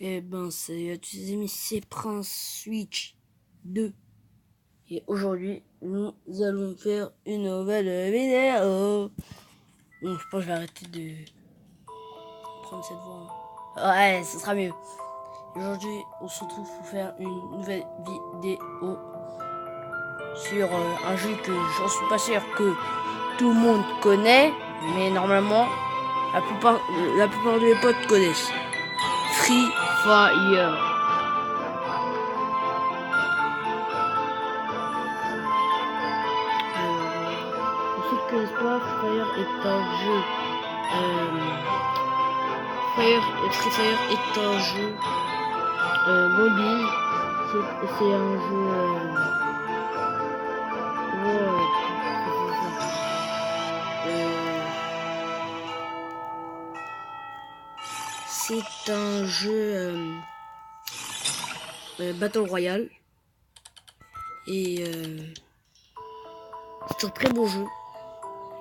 Eh ben, salut à tous les amis, c'est Prince Switch 2. Et aujourd'hui, nous allons faire une nouvelle vidéo. Bon, je pense que je vais arrêter de prendre cette voix. Ouais, ce sera mieux. Aujourd'hui, on se retrouve pour faire une nouvelle vidéo sur un jeu que j'en suis pas sûr que tout le monde connaît. Mais normalement, la plupart de mes potes connaissent. Free Fire. Pour ceux qui ne connaissent pas, Free Fire est un jeu. Free Fire est un jeu mobile. C'est un jeu. C'est un jeu Battle Royale. Et c'est un très beau jeu.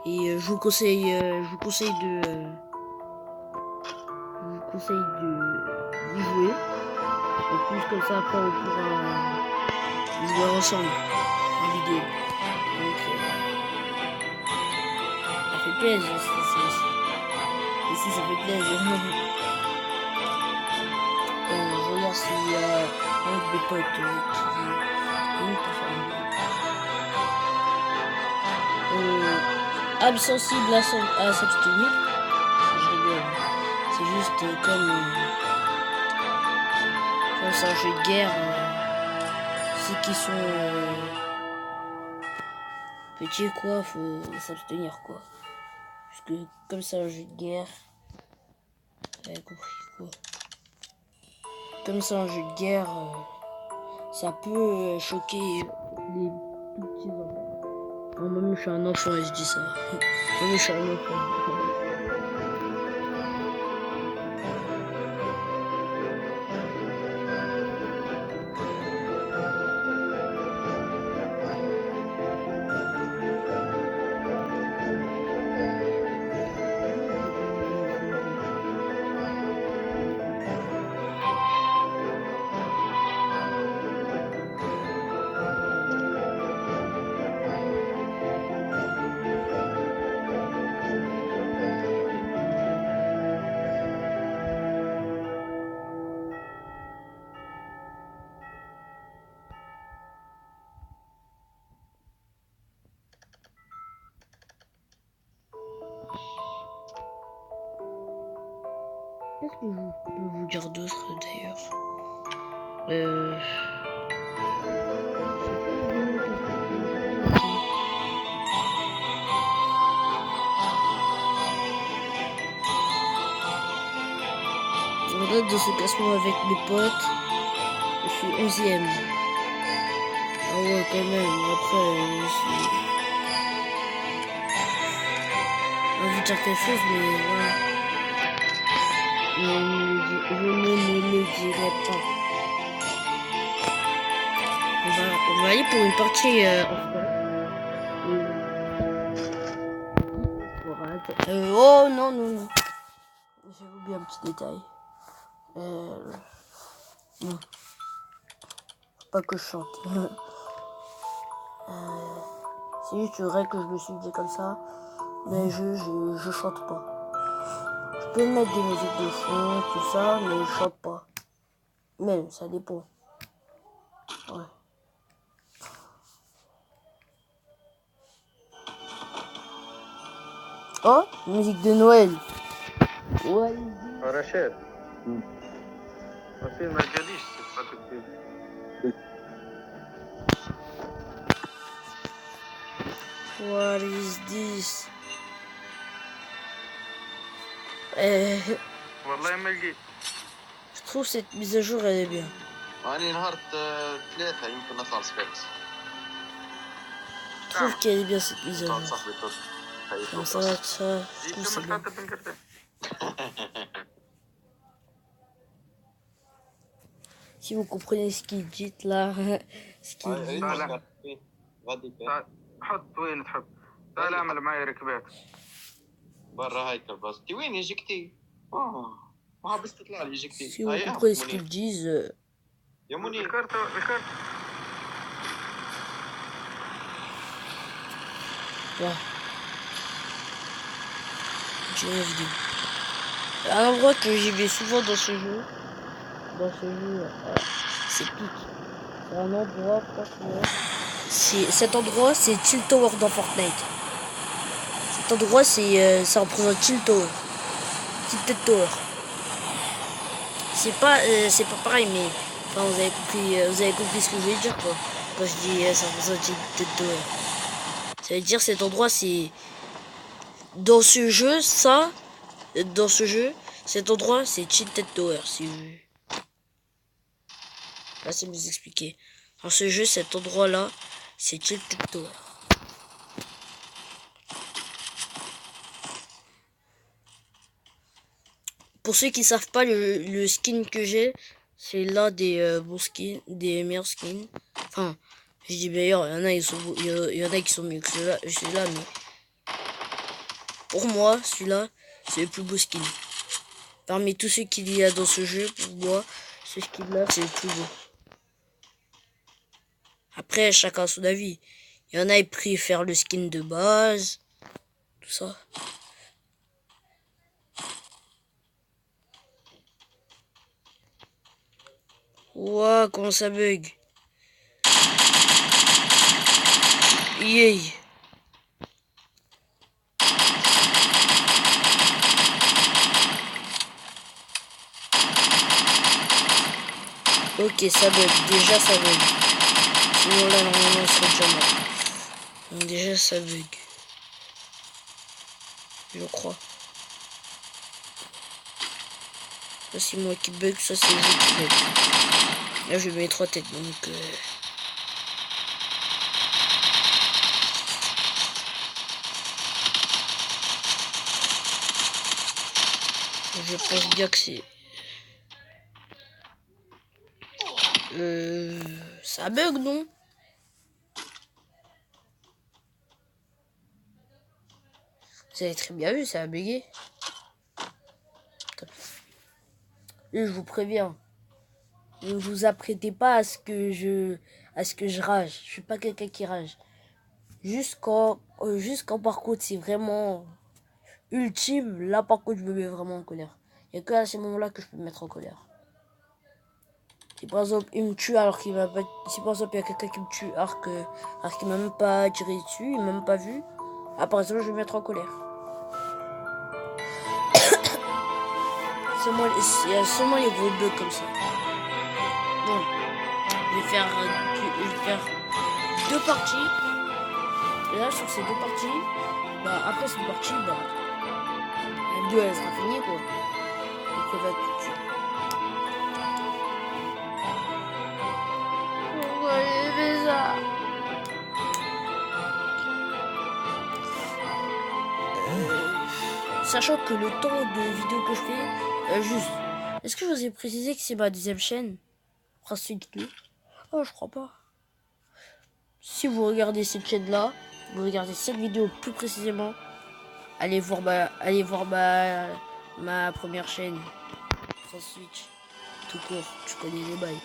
Et je vous conseille d'y jouer. En plus, comme ça, après, on pourra jouer ensemble en vidéo. Donc, ça fait plaisir. Ici, ça fait plaisir. Je regarde s'il y a un de mes potes qui est pour faire une vidéo. Âme sensible à s'abstenir. Je rigole. C'est juste comme c'est un jeu de guerre. Ceux qui sont petits, quoi, faut s'abstenir, quoi. Parce que comme c'est un jeu de guerre, vous avez compris, quoi. Comme c'est un jeu de guerre, ça peut choquer les tout petits enfants. Non, même je suis un enfant et je dis ça. Même je suis un enfant. Qu'est-ce que je peux vous dire d'autre d'ailleurs En date de ce classement avec mes potes, je suis 11ème. Ah ouais, quand même. Après, j'ai envie de dire quelque chose, mais voilà. Je ne le dirai pas. On va aller pour une partie oh non, non, non. J'ai oublié un petit détail. Non. Faut pas que je chante. C'est juste une règle que je me suis dit comme ça. Mais je chante pas. Je peux mettre des musiques de fond, tout ça, mais je chante pas. Même, ça dépend. Ouais. Oh, musique de Noël. Ouais. Rachel. Rachel, ما تجليش What is this? والله ما لقيت. Je trouve cette mise à jour elle est bien. أنا نهارت 3 يمكن نطلع سبيكس. Je trouve qu'elle est bien cette mise à jour. صاحبي Comme ça va, ça, je trouve c'est bien. Si vous comprenez ce qu'il dit là, ce qu'il dit. حط وين تحب. تعال اعمل معي ركبات. برا هيك بس وين يجيك تي؟ ما بس تطلع لي يجيك Si vous comprenez ce qu'ils disent, يا منير الكارت الكارت. voilà. J'ai une vidéo. Un endroit que j'y vais souvent dans ce jeu. C'est Peak. C'est un endroit, franchement. Cet endroit, c'est Tilt Tower dans Fortnite. Cet endroit, ça représente Tilt Tower. Tilted Tower. C'est pas pareil, mais enfin, vous avez compris ce que je voulais dire, quoi. Quand je dis ça représente Tilted Tower. Ça veut dire cet endroit, c'est dans ce jeu, cet endroit, c'est Tilted Tower, si vous... Là, c'est vous expliquer. Dans ce jeu, cet endroit-là, c'est Tilted Tower. Pour ceux qui savent pas, le skin que j'ai, c'est l'un des bons skins, des meilleurs skins. Enfin, je dis meilleurs, il y en a, il y en a qui sont mieux que celui-là, mais pour moi, celui-là, c'est le plus beau skin. Parmi tous ceux qu'il y a dans ce jeu, pour moi, ce skin-là, c'est le plus beau. Après, chacun a son avis. Il y en a, ils préfèrent le skin de base, tout ça. Ouah, comment ça bug. Yay. Ok, ça bug. Déjà, ça bug. Sinon, là, normalement, on serait déjà mort. Donc, déjà, ça bug. Je crois. Ça, c'est moi qui bug. Ça, c'est le jeu qui bug. Là, je mets 3 têtes. Donc, je pense bien que c'est... Ça bug, non? Vous avez très bien vu, ça a bugué. Et je vous préviens. Ne vous apprêtez pas à ce que je rage. Je suis pas quelqu'un qui rage. Juste quand par contre c'est vraiment ultime, là par contre je me mets vraiment en colère. Il n'y a que à ces moments-là que je peux me mettre en colère. Si par exemple il me tue alors qu'il m'a pas... Si par exemple il y a quelqu'un qui me tue alors qu'il m'a même pas tiré dessus, il m'a même pas vu, après ça je vais me mettre en colère. Il y a seulement les gros bugs comme ça. Bon, je vais faire 2 parties. Et là sur ces 2 parties, bah après cette partie, bah la vidéo elle sera finie quoi. Donc on va tout de suite. Pourquoi j'ai fait ça? Sachant que le temps de vidéo que je fais, juste. Est-ce que je vous ai précisé que c'est ma 2e chaîne? Prince 2. Oh, je crois pas. Si vous regardez cette chaîne-là, vous regardez cette vidéo plus précisément, allez voir ma première chaîne. Sans Switch. Tout court, tu connais les bails.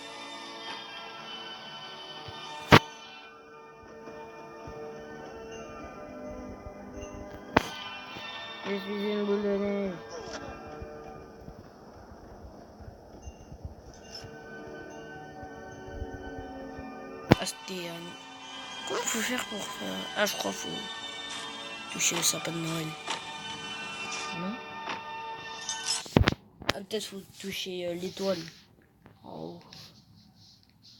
Je suis une boule de neige. Ah, c'était... Comment faut faire pour faire... Ah, je crois qu'il faut toucher le sapin de Noël. Non? Ah, peut-être faut toucher l'étoile. En haut.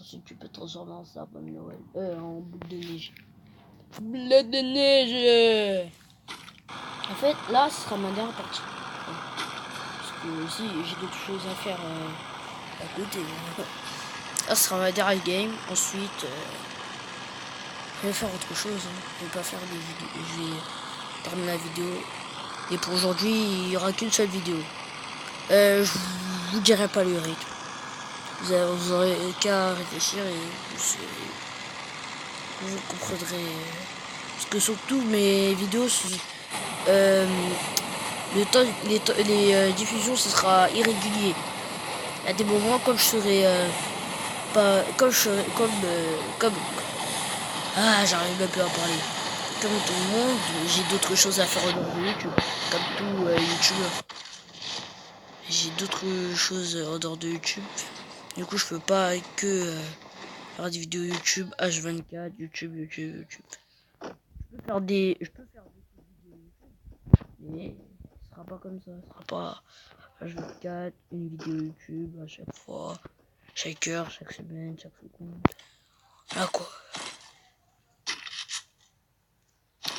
Ensuite, tu peux transformer en sapin de Noël. En boule de neige. Boule de neige. En fait, là, ce sera ma dernière partie. Parce que aussi, j'ai d'autres choses à faire à côté. Là, ce sera ma dernière game. Ensuite, je vais faire autre chose. Je vais pas faire des vidéos. Je vais terminer la vidéo. Et pour aujourd'hui, il n'y aura qu'une seule vidéo. Je vous dirai pas le rythme. Vous aurez qu'à réfléchir et vous comprendrez. Parce que surtout mes vidéos, les diffusions, ce sera irrégulier. À des moments, comme je serai pas, comme, ah, j'arrive même plus à parler. Comme tout le monde, j'ai d'autres choses à faire en dehors de YouTube, comme tout YouTubeur. J'ai d'autres choses en dehors de YouTube. Du coup, je peux pas que faire des vidéos YouTube H24, YouTube. Je peux faire des vidéos YouTube, mais ce sera pas comme ça. Ce sera pas H24, une vidéo YouTube à chaque fois, chaque heure, chaque semaine, chaque seconde. Là quoi.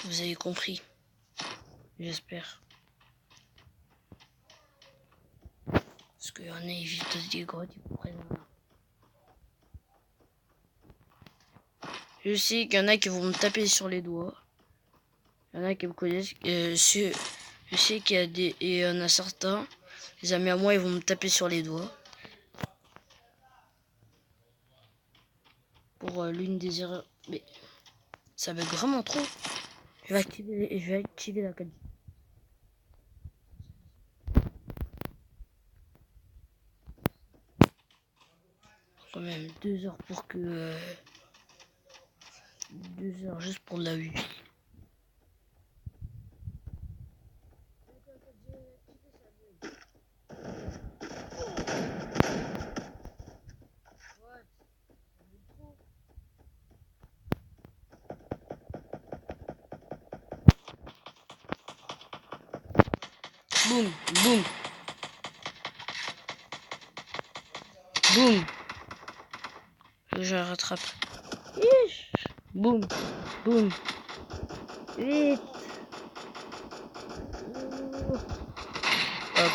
Vous avez compris. J'espère. Parce qu'il y en a, ils vivent dans des grottes, ils comprennent rien. Je sais qu'il y en a qui vont me taper sur les doigts. Il y en a qui me connaissent. Je sais qu'il y a des. Et il y en a certains. Les amis à moi, ils vont me taper sur les doigts. Pour l'une des erreurs. Mais ça bug vraiment trop. Je vais activer la qualité. Quand même 2 heures pour que. 2 heures juste pour de la vue. Boum, boum. Boum. Je la rattrape. Ish. Boum, boum. Vite. Hop.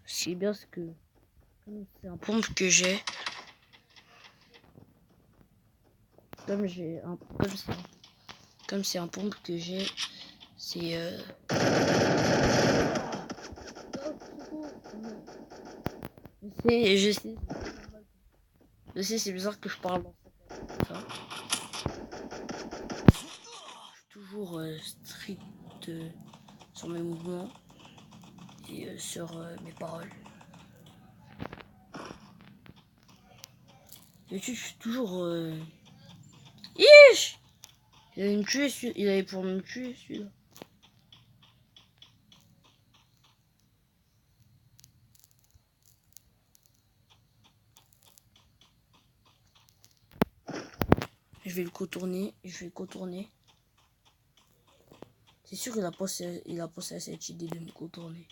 C'est bien ce que... C'est un pompe que j'ai. Comme c'est un pompe que j'ai, c'est je sais, c'est bizarre que je parle dans ça. Je suis toujours strict sur mes mouvements et sur mes paroles. Et je suis toujours Ish. Il allait me tuer, il allait pour me tuer celui-là. Je vais le contourner, C'est sûr qu'il a pensé à cette idée de me contourner.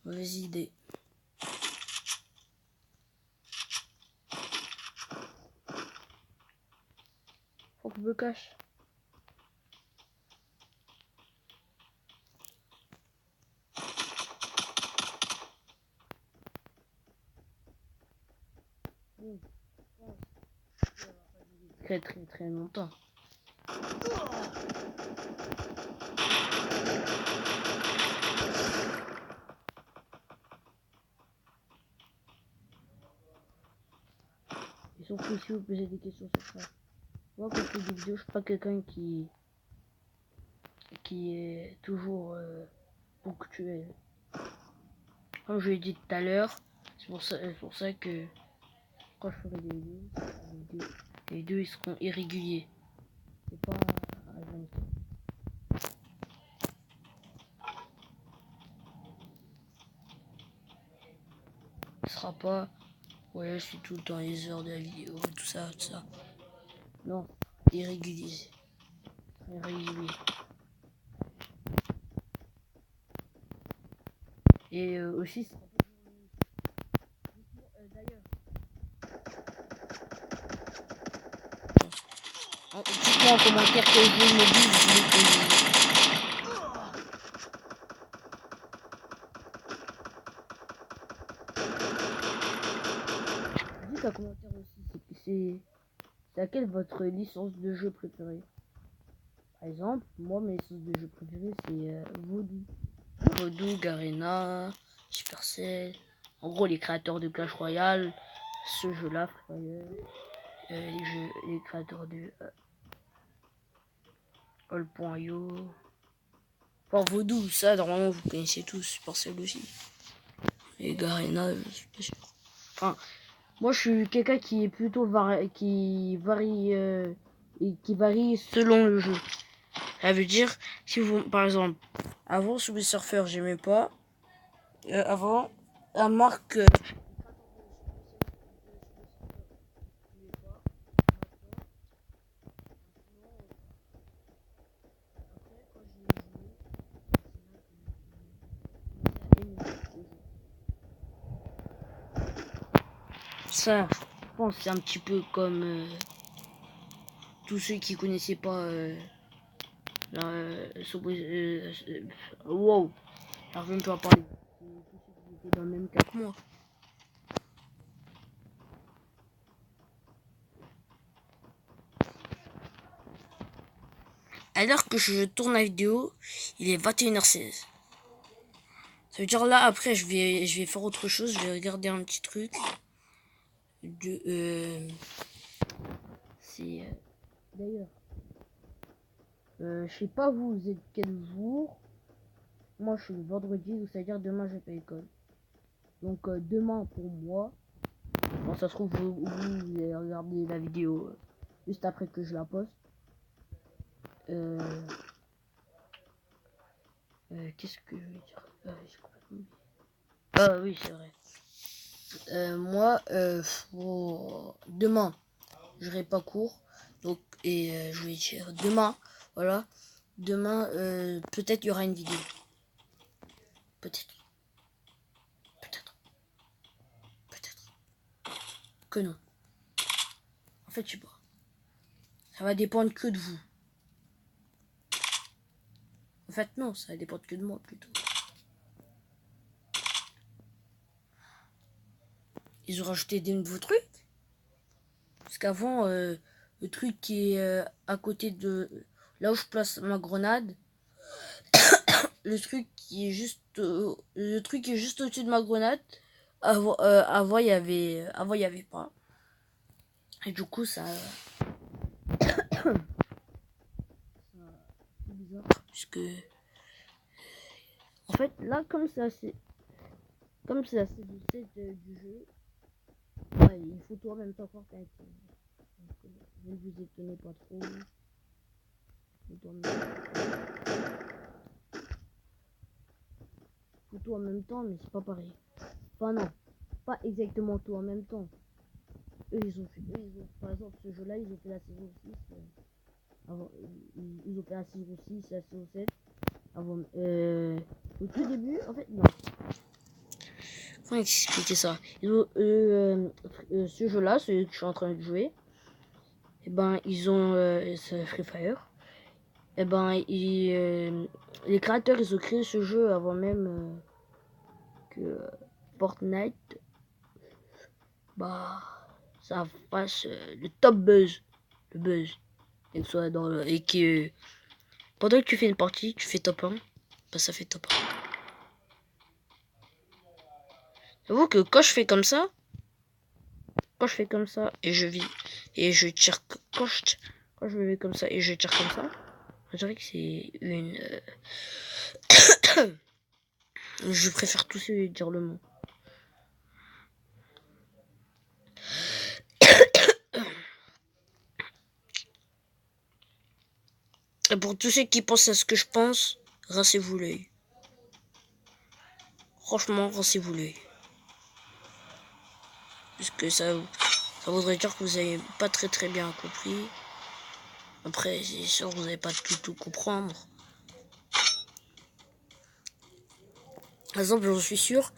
Mauvaise idée. Faut que je me cache. Très longtemps. Et surtout si vous posez des questions sur ça. Moi quand je fais des vidéos, je suis pas quelqu'un qui est toujours ponctuel. Comme je l'ai dit tout à l'heure, c'est pour ça que quand je ferai des vidéos, les vidéos ils seront irréguliers. C'est pas à 24. Ce sera pas ouais je suis tout le temps les heures de la vidéo, tout ça. Non, irrégulier. Irrégulier. Et aussi d'ailleurs. Dites-moi en commentaire quel jeu mobile vous voulez que je... Dites en commentaire aussi, c'est laquelle votre licence de jeu préférée. Par exemple, moi mes licences de jeu préférées c'est Voodoo, Garena, Supercell. En gros les créateurs de Clash Royale, ce jeu-là, Free Fire, les créateurs de All.io. Enfin, Vaudou, ça, normalement, vous connaissez tous, Supercell aussi. Et Garena, je suis pas sûr. Enfin, moi, je suis quelqu'un qui est plutôt qui varie selon le jeu. Ça veut dire, si vous, par exemple, avant, Subway Surfer, j'aimais pas. Avant, la marque... Ça, je pense, c'est un petit peu comme tous ceux qui connaissaient pas wow, j'arrive même pas à parler. Tous ceux qui étaient dans le même cas que moi. Alors que je tourne la vidéo, il est 21h16. Ça veut dire là après je vais faire autre chose, je vais regarder un petit truc de c'est d'ailleurs je sais pas vous êtes quel jour. Moi je suis le vendredi, donc ça veut dire demain je vais pas à l'école. Donc demain pour moi, bon, ça se trouve vous allez regarder la vidéo juste après que je la poste. Qu'est-ce que je vais dire? J'ai complètement oublié. Ah oui, c'est vrai. Moi, demain, j'aurai pas cours. Donc, et je vais dire demain, voilà. Demain, peut-être il y aura une vidéo. Peut-être. Peut-être. Peut-être. Que non. En fait, je sais pas. Ça va dépendre que de vous. En fait, non, ça va dépendre que de moi plutôt. Ils ont rajouté des nouveaux trucs. Parce qu'avant, le truc qui est à côté de là où je place ma grenade, le truc qui est juste au-dessus de ma grenade, avant il y avait pas. Et du coup ça c'est bizarre puisque en fait là comme c'est assez du set du jeu, ouais, il faut tout en même temps faire avec. Donc, ne vous étonnez pas trop. Faut tout en même temps, mais c'est pas pareil. Enfin non, pas exactement tout en même temps. Eux ils ont par exemple ce jeu là ils ont fait la saison 6 avant, ils ont fait la saison 6 la saison 7 avant au tout début en fait non. Comment expliquer ça? Ils ont, ce jeu là, celui que je suis en train de jouer, et ben ils ont c'est Free Fire. Et ben les créateurs ils ont créé ce jeu avant même que Fortnite bah ça fasse le top buzz, le buzz, et que soit dans et que pendant que tu fais une partie, tu fais top 1, bah ça fait top 1. J'avoue que quand je fais comme ça et je vis et je tire quand je me mets comme ça et je tire comme ça, je dirais que c'est une je préfère tousser et dire le mot. Et pour tous ceux qui pensent à ce que je pense, rincez-vous l'œil. Franchement, rincez-vous l'œil. Puisque ça voudrait dire que vous avez pas très bien compris. Après, c'est sûr que vous n'allez pas tout comprendre. Par exemple, j'en suis sûr,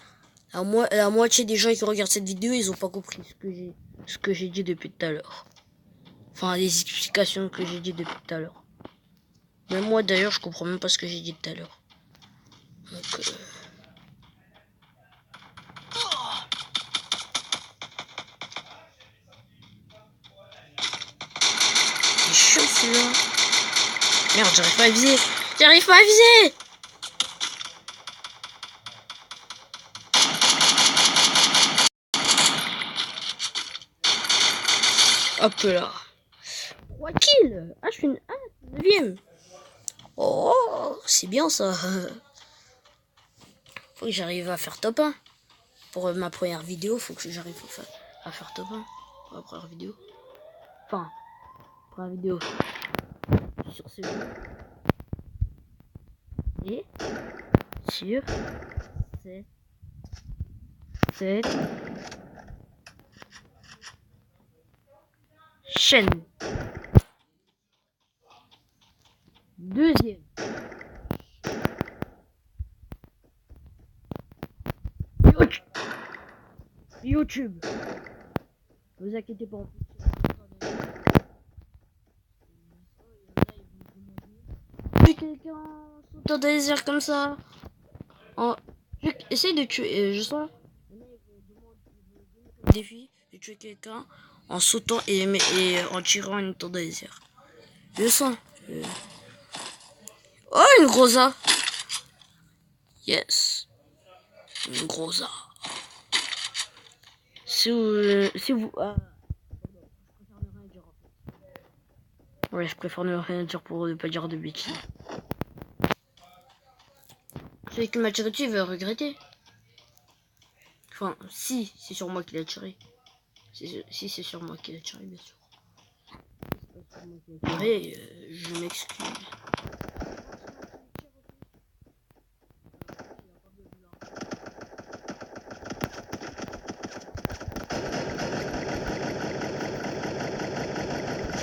la moitié des gens qui regardent cette vidéo, ils ont pas compris ce que j'ai dit depuis tout à l'heure. Enfin, les explications que j'ai dit depuis tout à l'heure. Même moi, d'ailleurs, je comprends même pas ce que j'ai dit tout à l'heure. Donc, c'est chaud celui-là. Merde, j'arrive pas à viser. J'arrive pas à viser. Hop là. 3 kills. Ah, je suis une... 9ème. Oh, c'est bien ça. Faut que j'arrive à faire top 1. Pour ma première vidéo, faut que j'arrive à faire top 1. Pour la première vidéo. Enfin, première vidéo sur ce jeu. Et sur cette chaîne. Deuxième. YouTube. Ne vous inquiétez pas. Quelqu'un saute dans des airs comme ça. Essaye de tuer. Je sens. Défi de tuer quelqu'un en sautant et en tirant une tour des airs. Je sens. Oh, une grosa. Yes. Une grosa. Si vous ouais, je préfère ne rien dire pour ne pas dire de bêtises. Celui qui m'a tiré dessus, il va regretter. Enfin, si c'est sur moi qu'il a tiré. Si c'est sur moi qu'il a tiré, bien sûr. Tiré, je m'excuse.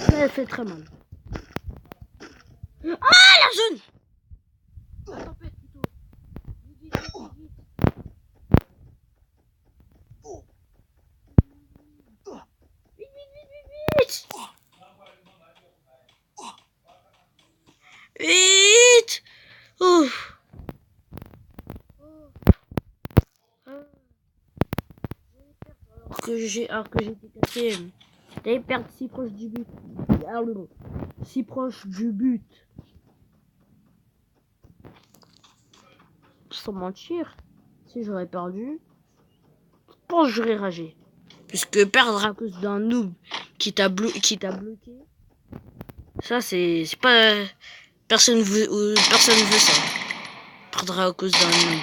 Ça fait très mal. Ah, la zone! La tempête plutôt. Vite, vite, vite, vite. Vite, vite, vite, vite, vite. Vite. Ouf. Alors que j'étais cassé. J'allais perdre si proche du but. Si proche du but. Sans mentir, si j'aurais perdu, je pense que j'aurais ragé. Puisque perdre à cause d'un noob qui t'a bloqué, ça c'est pas... Personne veut ça. Perdre à cause d'un noob.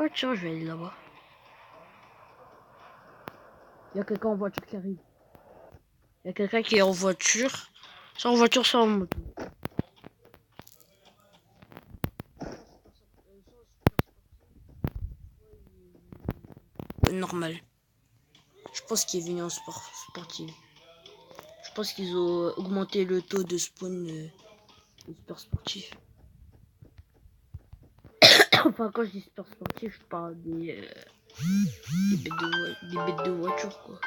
Oh tiens, je vais aller là-bas. Il y a quelqu'un en voiture qui arrive. Il y a quelqu'un qui est en voiture. Soit en voiture, soit en moto. Normal. Je pense qu'il est venu en sportif. Je pense qu'ils ont augmenté le taux de spawn de sport sportif. Enfin, quand je dis sport sportif, je parle des bêtes de voiture, quoi.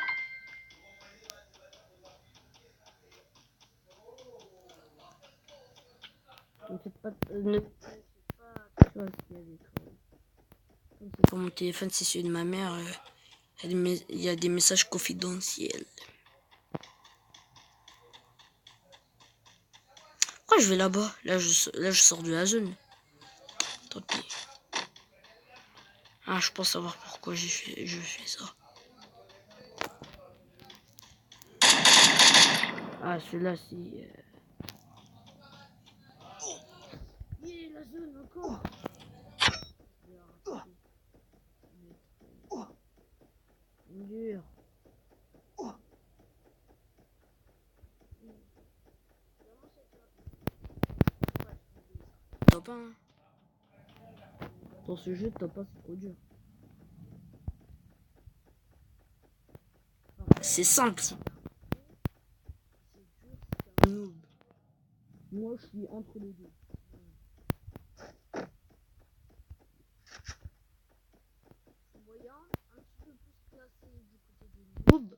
Ne faites pas attention à ce qu'il y a d'écran. C'est pour mon téléphone, c'est celui de ma mère. Il y a des messages confidentiels. Pourquoi je vais là-bas? Là, je sors de la zone. Tant pis. Ah, je pense savoir pourquoi je fais ça. Ah, celui-là, c'est... la zone encore. Dur. Top 1. Dans ce jeu, top 1, c'est trop dur. C'est simple. Moi, je suis entre les deux. Voyant un petit peu plus classé du côté des noobs,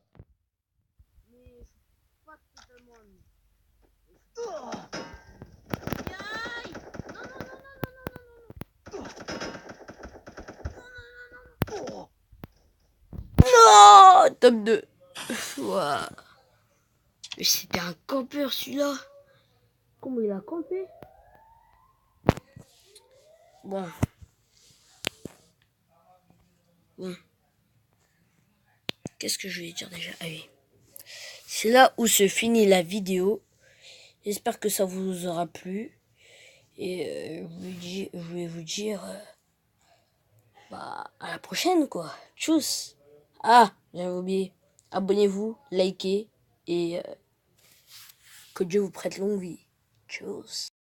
mais je suis pas totalement un noob. Aïe! Non, non, non, non, non, non, non, non, non, non, non, top 2. Wow. Mais c'était un campeur celui-là. Comment il a campé? Bon. Bon. Qu'est-ce que je vais dire déjà? Ah oui. C'est là où se finit la vidéo. J'espère que ça vous aura plu. Et je vais vous dire à la prochaine, quoi. Tchuss. Ah, j'avais oublié. Abonnez-vous, likez et que Dieu vous prête longue vie. Tchuss.